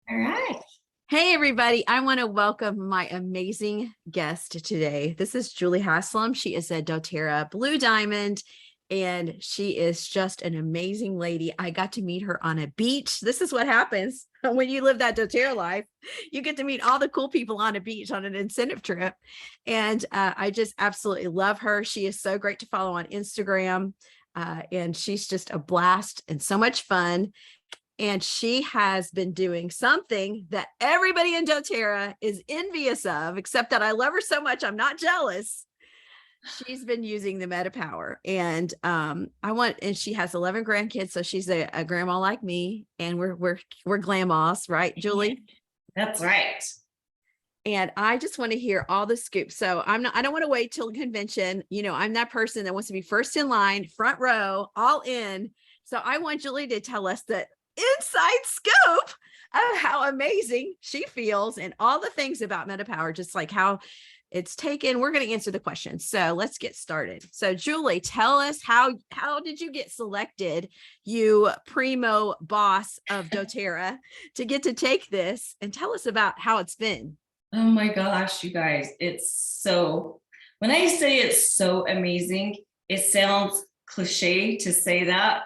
All right. Hey, everybody. I want to welcome my amazing guest today. This is Julie Haslem. She is a doTERRA Blue Diamond, and she is just an amazing lady. I got to meet her on a beach. This is what happens when you live that doTERRA life. You get to meet all the cool people on a beach on an incentive trip. And I just absolutely love her. She is so great to follow on Instagram. And she's just a blast and so much fun. And she has been doing something that everybody in doTERRA is envious of, except that I love her so much, I'm not jealous. She's been using the Metapwr, and and she has 11 grandkids, so she's a grandma like me, and we're grandmas, right, Julie? That's right. And I just want to hear all the scoops. So I don't want to wait till convention. I'm that person that wants to be first in line, front row, all in. So I want Julie to tell us the inside scoop of how amazing she feels and all the things about Metapwr, just like how it's taken. We're going to answer the questions. So let's get started. So Julie, tell us how did you get selected, you primo boss of doTERRA, to get to take this, and tell us about how it's been. Oh my gosh, you guys, when I say it's so amazing, it sounds cliche to say that,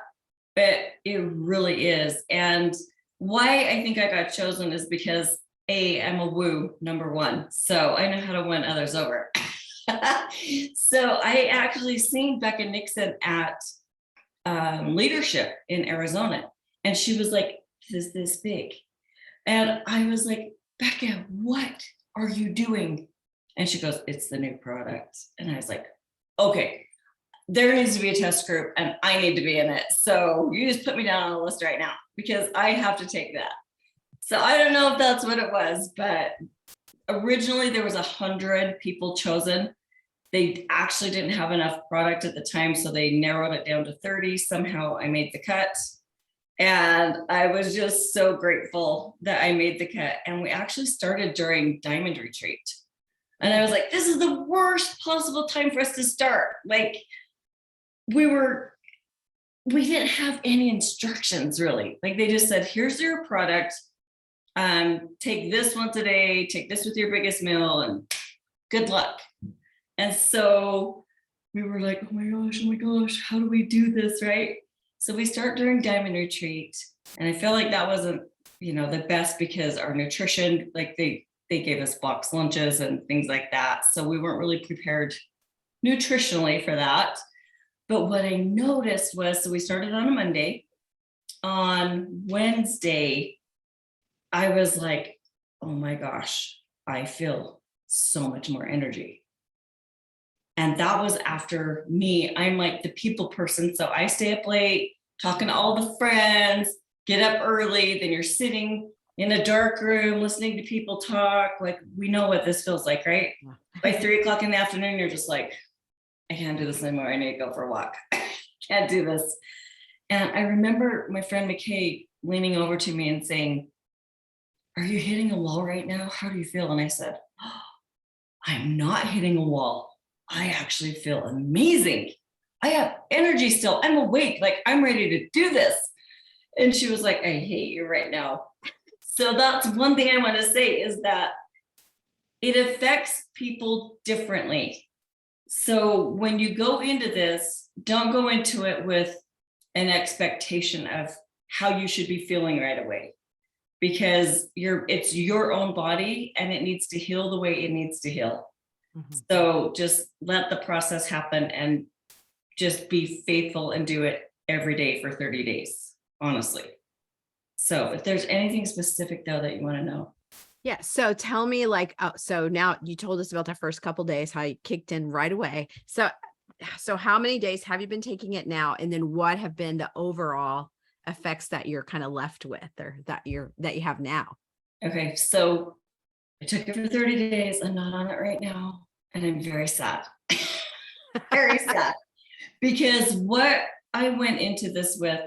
but it really is. And why I think I got chosen is because I'm a woo, number one. So I know how to win others over. So I actually seen Becca Nixon at leadership in Arizona. And she was like, this big. And I was like, Becca, what are you doing? And she goes, it's the new product. And I was like, okay, there needs to be a test group and I need to be in it. So you just put me down on the list right now because I have to take that. So I don't know if that's what it was, but originally there was 100 people chosen. They actually didn't have enough product at the time, so they narrowed it down to 30. Somehow I made the cut. And I was just so grateful that I made the cut. And we actually started during Diamond Retreat. And I was like, this is the worst possible time for us to start. Like, we didn't have any instructions really. Like, they just said, here's your product. Take this once a day, take this with your biggest meal, and good luck. And so we were like, oh my gosh, how do we do this, right? So we start during Diamond Retreat, and I feel like that wasn't, the best because our nutrition, like they gave us box lunches and things like that. So we weren't really prepared nutritionally for that. But what I noticed was, so we started on a Monday. On Wednesday, I was like, oh my gosh, I feel so much more energy. And that was after me. I'm like the people person. So I stay up late, talking to all the friends, get up early. Then you're sitting in a dark room, listening to people talk. Like, we know what this feels like, right? By 3:00 in the afternoon, you're just like, I can't do this anymore. I need to go for a walk. Can't do this. And I remember my friend McKay leaning over to me and saying, are you hitting a wall right now? How do you feel? And I said, oh, I'm not hitting a wall. I actually feel amazing. I have energy still. I'm awake. Like, I'm ready to do this. And she was like, I hate you right now. So that's one thing I want to say, is that it affects people differently. So when you go into this, don't go into it with an expectation of how you should be feeling right away, because it's your own body and it needs to heal the way it needs to heal. Mm-hmm. So just let the process happen and just be faithful and do it every day for 30 days, honestly. So if there's anything specific though that you want to know. Yeah. So tell me, so now you told us about the first couple days, how you kicked in right away. So how many days have you been taking it now? And then what have been the overall effects that you're kind of left with, or that you have now? Okay. So I took it for 30 days. I'm not on it right now. And I'm very sad. Very sad. Because what I went into this with,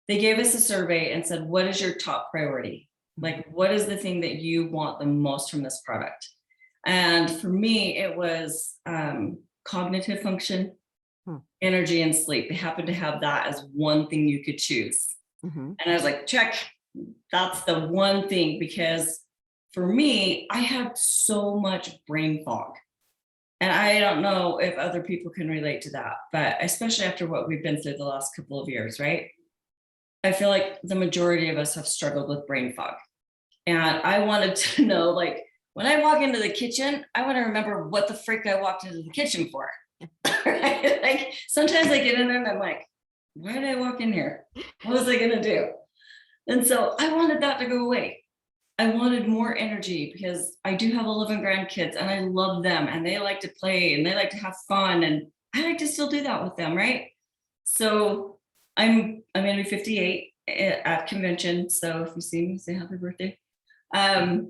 they gave us a survey and said, what is your top priority? Like, what is the thing that you want the most from this product? And for me, it was cognitive function, energy, and sleep. They happened to have that as one thing you could choose. Mm-hmm. And I was like, check. that's the one thing, because for me, I have so much brain fog. And I don't know if other people can relate to that, but especially after what we've been through the last couple of years, right? I feel like the majority of us have struggled with brain fog. And I wanted to know, like, when I walk into the kitchen, I want to remember what the freak I walked into the kitchen for. Right? Like, sometimes I get in there and I'm like, why did I walk in here? What was I going to do? And so I wanted that to go away. I wanted more energy because I do have 11 grandkids and I love them and they like to play and they like to have fun. And I like to still do that with them, right? So I'm going to be 58 at convention. So if you see me, say happy birthday. And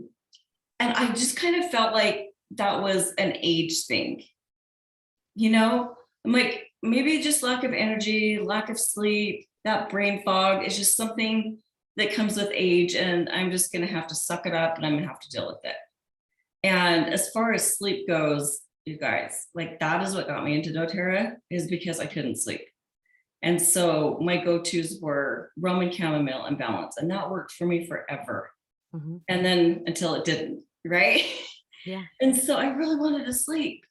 I just kind of felt like that was an age thing. You know, I'm like, maybe just lack of energy, lack of sleep, that brain fog is just something that comes with age. And I'm just going to have to suck it up and I'm going to have to deal with it. And as far as sleep goes, you guys, like, that is what got me into doTERRA, is because I couldn't sleep. And so my go-tos were rum and chamomile and balance. And that worked for me forever. Mm-hmm. And then until it didn't, right? Yeah. And so I really wanted to sleep.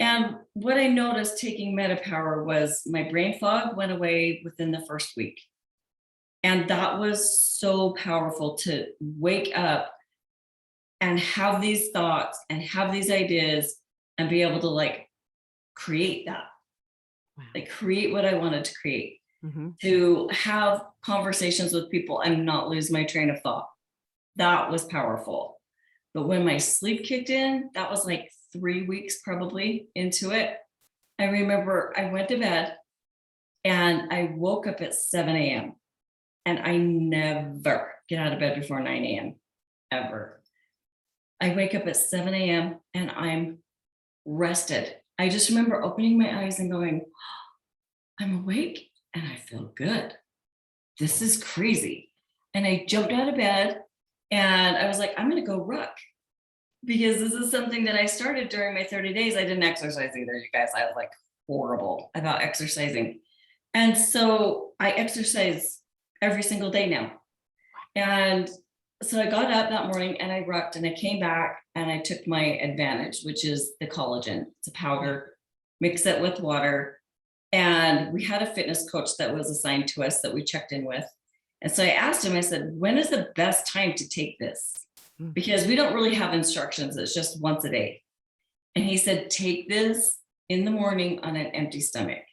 And what I noticed taking Metapwr was my brain fog went away within the first week. And that was so powerful to wake up and have these thoughts and have these ideas and be able to, like, create that. Wow. Like, create what I wanted to create, mm-hmm. to have conversations with people and not lose my train of thought. That was powerful. But when my sleep kicked in, that was like 3 weeks probably into it. I remember I went to bed and I woke up at 7 a.m. and I never get out of bed before 9 a.m. ever. I wake up at 7 a.m. and I'm rested. I just remember opening my eyes and going, oh, I'm awake and I feel good. This is crazy. And I jumped out of bed and I was like, I'm going to go ruck, because this is something that I started during my 30 days. I didn't exercise either, you guys. I was like horrible about exercising. And so I exercise every single day now. And so I got up that morning and I rucked and I came back and I took my Advantage, which is the collagen. It's a powder, mix it with water. And we had a fitness coach that was assigned to us that we checked in with. And so I asked him, I said, when is the best time to take this? Because we don't really have instructions. It's just once a day. And he said, take this in the morning on an empty stomach.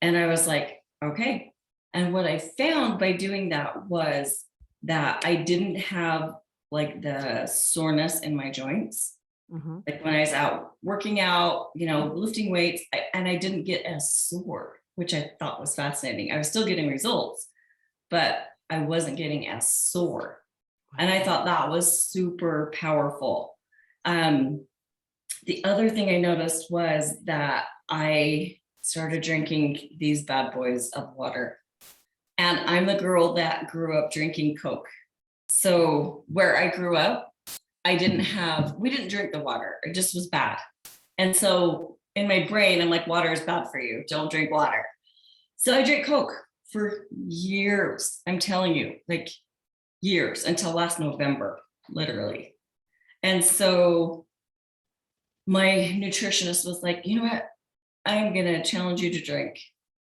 And I was like, okay. And what I found by doing that was that I didn't have like the soreness in my joints. Mm-hmm. Like when I was out working out, you know, lifting weights, and I didn't get as sore, which I thought was fascinating. I was still getting results, but I wasn't getting as sore. And I thought that was super powerful. The other thing I noticed was that I started drinking these bad boys of water. And I'm the girl that grew up drinking Coke. So where I grew up, we didn't drink the water. It just was bad. And so in my brain, I'm like, water is bad for you. Don't drink water. So I drank Coke for years. I'm telling you, like years, until last November, literally. And so my nutritionist was like, you know what? I'm going to challenge you to drink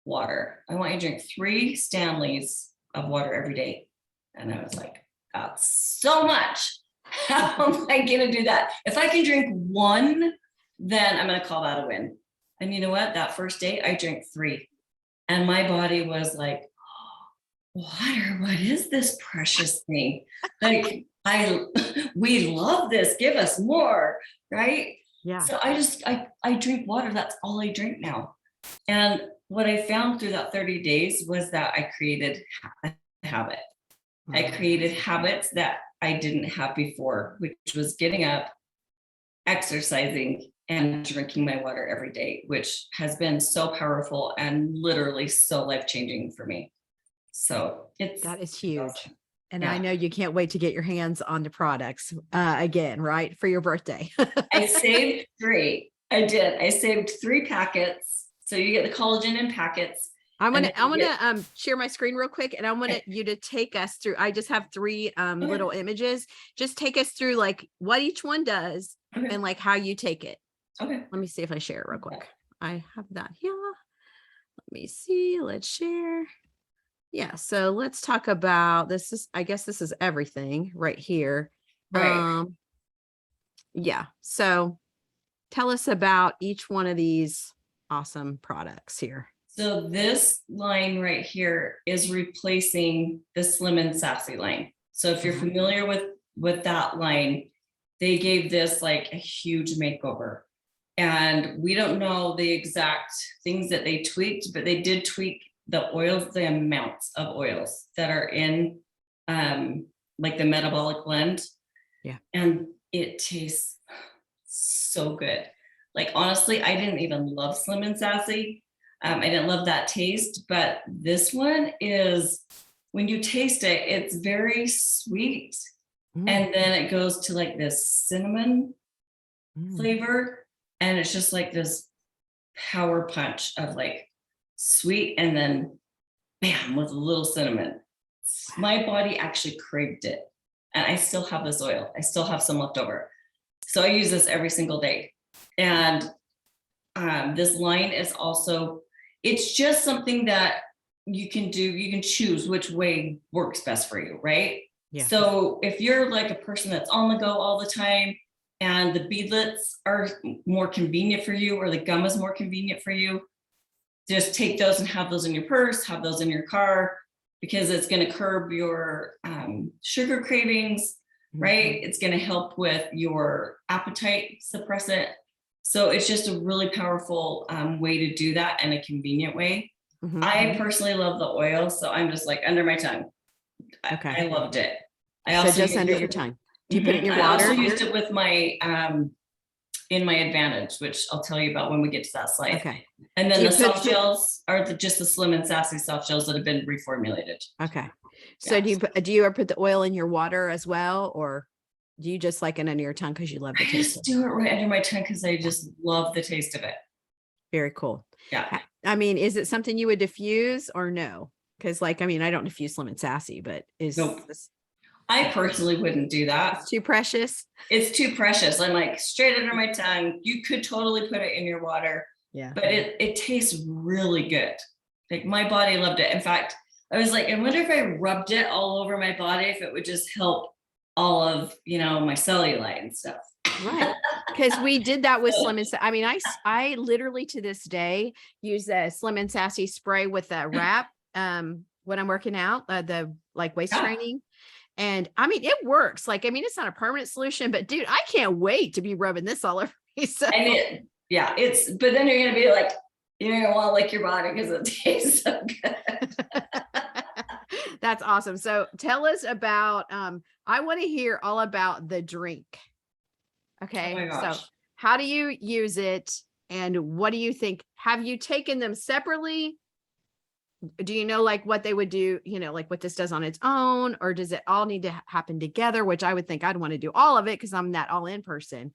water. I want you to drink 3 Stanleys of water every day. And I was like, that's so much. How am I going to do that? If I can drink 1, then I'm going to call that a win. And you know what? That first day I drank 3 and my body was like, oh, water, what is this precious thing? Like, we love this. Give us more. Right. Yeah. So I drink water. That's all I drink now. And what I found through that 30 days was that I created a habit. Mm-hmm. I created habits that I didn't have before, which was getting up, exercising, and drinking my water every day, which has been so powerful and literally so life-changing for me. So that is huge. Awesome. And yeah. I know you can't wait to get your hands on the products again, right? For your birthday. I saved 3. I did. I saved 3 packets. So you get the collagen in packets. I'm And gonna then you get, share my screen real quick, and I want okay, you to take us through. I just have three okay, little images. Just take us through like what each one does okay, and like how you take it. okay. Let me see if I share it real quick. I have that here. Let me see. Let's share. Yeah, so let's talk about this is I guess this is everything right here. Right. Yeah. So tell us about each one of these awesome products here. So this line right here is replacing the Slim and Sassy line. So if you're Mhm. familiar with that line, they gave this like a huge makeover. And we don't know the exact things that they tweaked, but they did tweak the oils, the amounts of oils that are in like the metabolic blend. Yeah. And it tastes so good. Like honestly, I didn't even love Slim and Sassy. I didn't love that taste, but this one is, when you taste it, it's very sweet. Mm, And then it goes to like this cinnamon mm. flavor. And it's just like this power punch of like sweet and then bam with a little cinnamon. My body actually craved it. And I still have this oil. I still have some left over. So I use this every single day. And this line is also, it's just something that you can do, you can choose which way works best for you, right? Yeah. So if you're like a person that's on the go all the time and the beadlets are more convenient for you, or the gum is more convenient for you, just take those and have those in your purse, have those in your car, because it's going to curb your sugar cravings, right? Mhm. It's going to help with your appetite suppressant. So it's just a really powerful way to do that, and a convenient way. Mhm. I personally love the oil, so I'm just like under my tongue. Okay. I loved it. I So also just used under it your with, tongue. Do you put it in your I also water? used it with my in my Advantage, which I'll tell you about when we get to that slide. Okay. And Do then you the put soft gels are just the Slim and Sassy soft gels that have been reformulated. Okay. So Yeah. do you ever put the oil in your water as well, or do you just like it under your tongue because you love the I taste just of it? do it right under my tongue because I just love the taste of it. Very cool. Yeah. I mean, is it something you would diffuse or no? Because like, I mean, I don't diffuse Slim and Sassy, but is Nope. this I personally wouldn't do that. it's too precious? It's too precious. I'm like straight under my tongue. You could totally put it in your water, Yeah. but it tastes really good. Like my body loved it. In fact, I was like, I wonder if I rubbed it all over my body, if it would just help all of, my cellulite and stuff. Right. Because we did that with Slim and I mean, I literally to this day use a Slim and Sassy spray with a wrap when I'm working out, the like waist Yeah. training. And I mean, it works. Like, I mean, it's not a permanent solution, but dude, I can't wait to be rubbing this all over me. So And but then you're going to be like, you're going to want to lick your body because it tastes so good. that's awesome. So tell us about, I want to hear all about the drink. Oh Okay. my So gosh. how do you use it? And what do you think? Have you taken them separately? Do you know like what they would do, like what this does on its own, or does it all need to happen together? Which I would think I'd want to do all of it because I'm that all in person.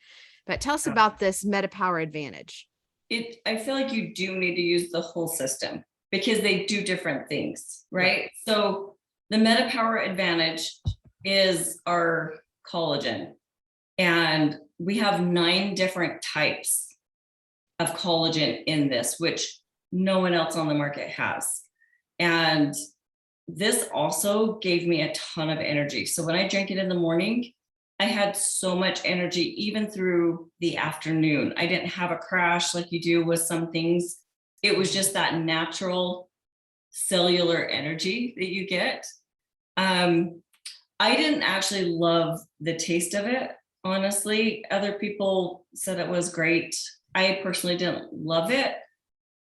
But tell us about this Metapwr Advantage. I feel like you do need to use the whole system because they do different things, right? So the Metapwr Advantage is our collagen, and we have 9 different types of collagen in this, which no one else on the market has. And this also gave me a ton of energy. So when I drank it in the morning, I had so much energy, even through the afternoon. I didn't have a crash like you do with some things. It was just that natural cellular energy that you get. I didn't actually love the taste of it, honestly. Other people said it was great. I personally didn't love it,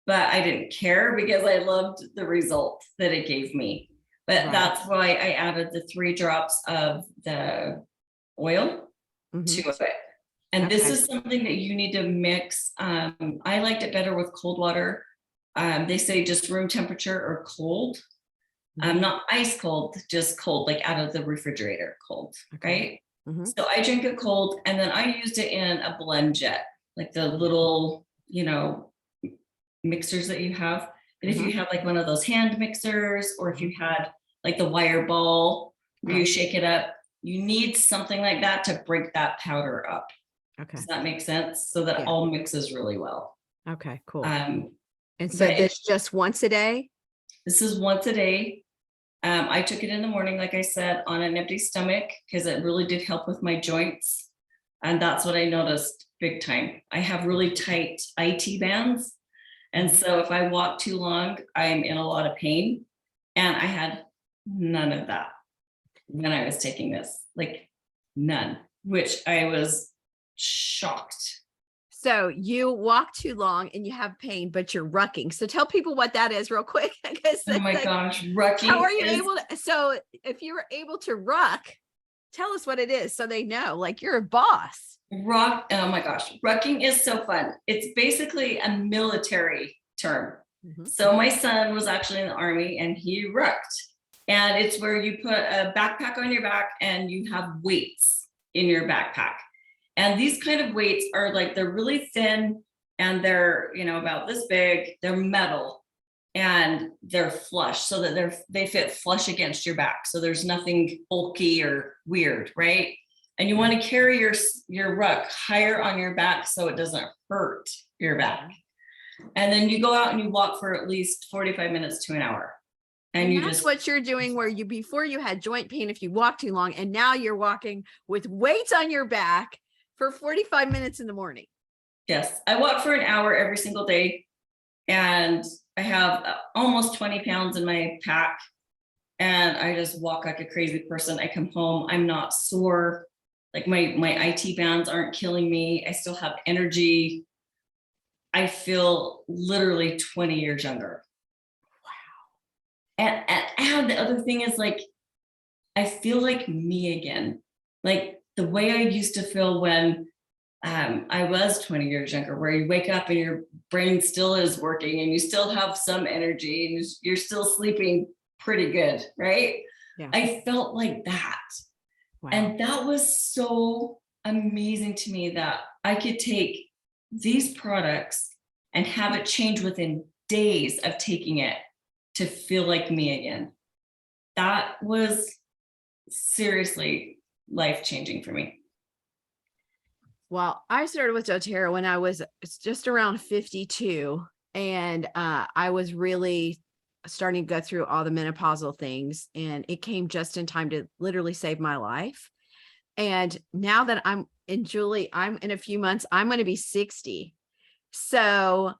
but I didn't care because I loved the result that it gave me. But Right. that's why I added the 3 drops of the oil Mhm. to it. And this Okay. is something that you need to mix. I liked it better with cold water. They say just room temperature or cold. Not ice cold, just cold, like out of the refrigerator cold, Okay. right? Mhm. So I drink it cold, and then I used it in a blend jet, like the little, mixers that you have. But if you have like one of those hand mixers, or if you had like the wire ball where you shake it up, you need something like that to break that powder up. Okay. Does that make sense? So that all mixes really well. Okay, cool. And so this just once a day? This is once a day. I took it in the morning, like I said, on an empty stomach, because it really did help with my joints. And that's what I noticed big time. I have really tight IT bands. And so if I walk too long, I'm in a lot of pain. And I had none of that when I was taking this, like none, which I was shocked. So you walk too long and you have pain, but you're rucking. So tell people what that is real quick. Oh my gosh, rucking. How are you able to? So if you were able to ruck, tell us what it is so they know, like you're a boss. Ruck. Oh my gosh, rucking is so fun. It's basically a military term. So my son was actually in the Army and he rucked. And it's where you put a backpack on your back and you have weights in your backpack. And these kind of weights are like, they're really thin and they're, you know, about this big, they're metal and they're flush so that they fit flush against your back. So there's nothing bulky or weird, right? And you want to carry your ruck higher on your back so it doesn't hurt your back. And then you go out and you walk for at least 45 minutes to an hour. And you that's what you're doing, where you, before you had joint pain if you walk too long, and now you're walking with weights on your back for 45 minutes in the morning. Yes, I walk for an hour every single day, and I have almost 20 pounds in my pack, and I just walk like a crazy person. I come home, I'm not sore, like my IT bands aren't killing me. I still have energy. I feel literally 20 years younger. And the other thing is, like, I feel like me again, like the way I used to feel when I was 20 years younger, where you wake up and your brain still is working and you still have some energy and you're still sleeping pretty good, right? Yeah. I felt like that. Wow. And that was so amazing to me that I could take these products and have it change within days of taking it to feel like me again. That was seriously life-changing for me. Well, I started with doTERRA when I was just around 52, and I was really starting to go through all the menopausal things, and it came just in time to literally save my life. And now that I'm in a few months, I'm going to be 60. So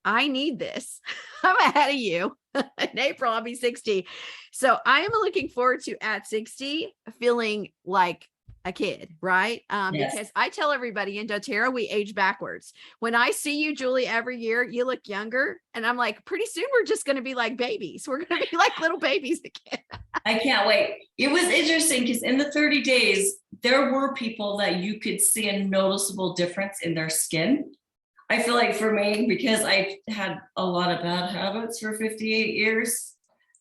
I need this. I'm ahead of you. In April, I'll be 60. So I am looking forward to, at 60, feeling like a kid, right? Yes. Because I tell everybody in doTERRA, we age backwards. When I see you, Julie, every year, you look younger. And I'm like, pretty soon we're just going to be like babies. We're going to be like little babies again. I can't wait. It was interesting because in the 30 days, there were people that you could see a noticeable difference in their skin. I feel like for me, because I've had a lot of bad habits for 58 years,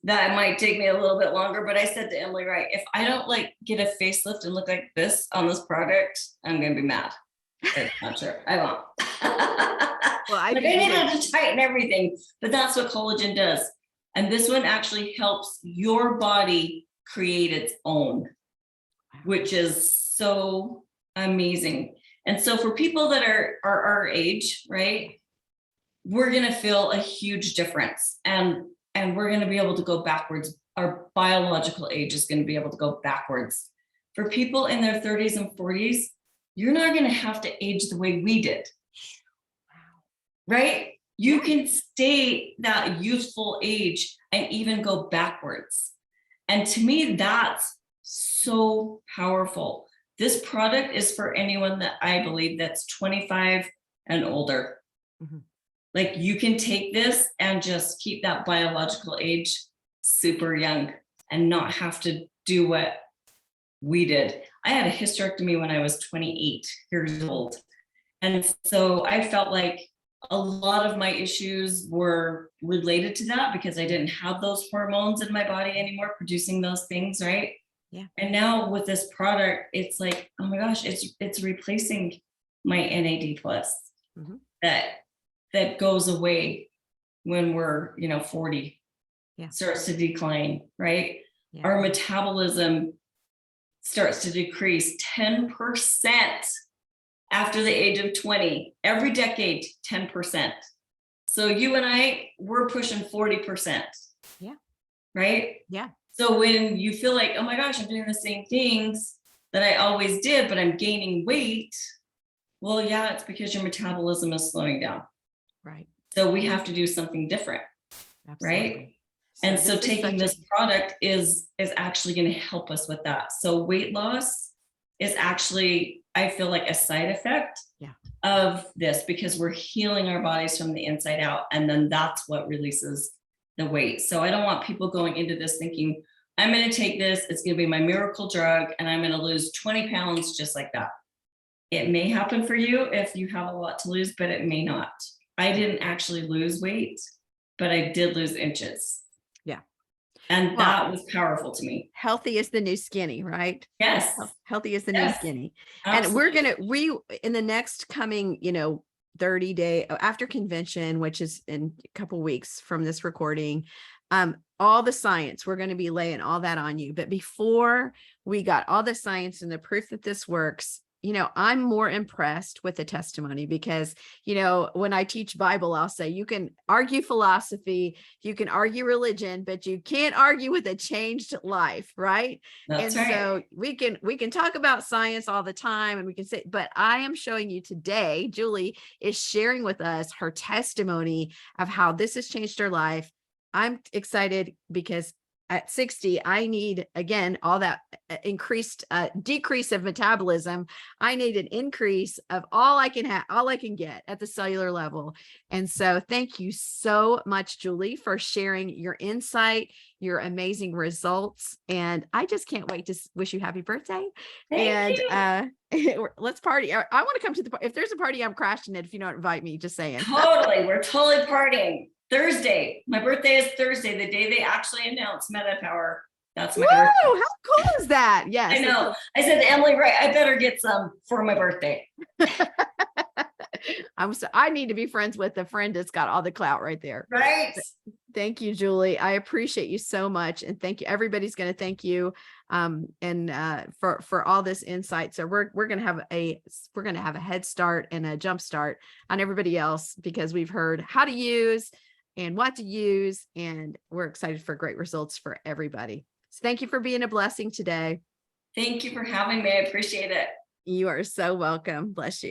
that might take me a little bit longer. But I said to Emily, right, if I don't like get a facelift and look like this on this product, I'm going to be mad. I'm not sure. I won't. Well, I didn't have to tighten everything, but that's what collagen does. And this one actually helps your body create its own, which is so amazing. And so for people that are our age, right, we're going to feel a huge difference, and we're going to be able to go backwards. Our biological age is going to be able to go backwards. For people in their 30s and 40s, you're not going to have to age the way we did. Right? You can stay that youthful age and even go backwards. And to me, that's so powerful. This product is for anyone that I believe that's 25 and older. Mm-hmm. Like, you can take this and just keep that biological age super young and not have to do what we did. I had a hysterectomy when I was 28 years old. And so I felt like a lot of my issues were related to that because I didn't have those hormones in my body anymore producing those things, right? Yeah. And now with this product, it's like, oh my gosh, it's replacing my NAD plus. Mm-hmm. that goes away when we're, 40. Yeah. Starts to decline, right? Yeah. Our metabolism starts to decrease 10% after the age of 20. Every decade, 10%. So you and I, we're pushing 40%. Yeah. Right? Yeah. So when you feel like, oh my gosh, I'm doing the same things that I always did, but I'm gaining weight. Well, yeah, it's because your metabolism is slowing down. Right. So we have to do something different. Absolutely. Right? And so taking this product is actually going to help us with that. So weight loss is actually, I feel like, a side effect of this, because we're healing our bodies from the inside out. And then that's what releases the weight. So I don't want people going into this thinking, I'm going to take this, it's going to be my miracle drug, and I'm going to lose 20 pounds just like that. It may happen for you if you have a lot to lose, but it may not. I didn't actually lose weight, but I did lose inches. Yeah. And that was powerful to me. Healthy is the new skinny, right? Yes. Healthy is the new skinny. Absolutely. And we're in the next coming, 30 day after convention, which is in a couple weeks from this recording, all the science, we're going to be laying all that on you. But before we got all the science and the proof that this works, I'm more impressed with the testimony, because, when I teach Bible, I'll say you can argue philosophy, you can argue religion, but you can't argue with a changed life. Right. That's and right. So we can talk about science all the time, and we can say, but I am showing you today, Julie is sharing with us her testimony of how this has changed her life. I'm excited because at 60, I need, again, all that decrease of metabolism. I need an increase of all I can get at the cellular level. And so thank you so much, Julie, for sharing your insight, your amazing results. And I just can't wait to wish you happy birthday. Thank you. Let's party. I want to come to the party. If there's a party, I'm crashing it. If you don't invite me, just saying. Totally. We're totally partying. Thursday. My birthday is Thursday, the day they actually announced Metapwr. That's my birthday. How cool is that? Yes. I know. I said to Emily, right, I better get some for my birthday. I need to be friends with a friend that's got all the clout right there. Right. Thank you, Julie. I appreciate you so much. And thank you. Everybody's going to thank you for all this insight. So we're going to have a head start and a jump start on everybody else, because we've heard how to use and what to use, and we're excited for great results for everybody. So thank you for being a blessing today. Thank you for having me. I appreciate it. You are so welcome. Bless you.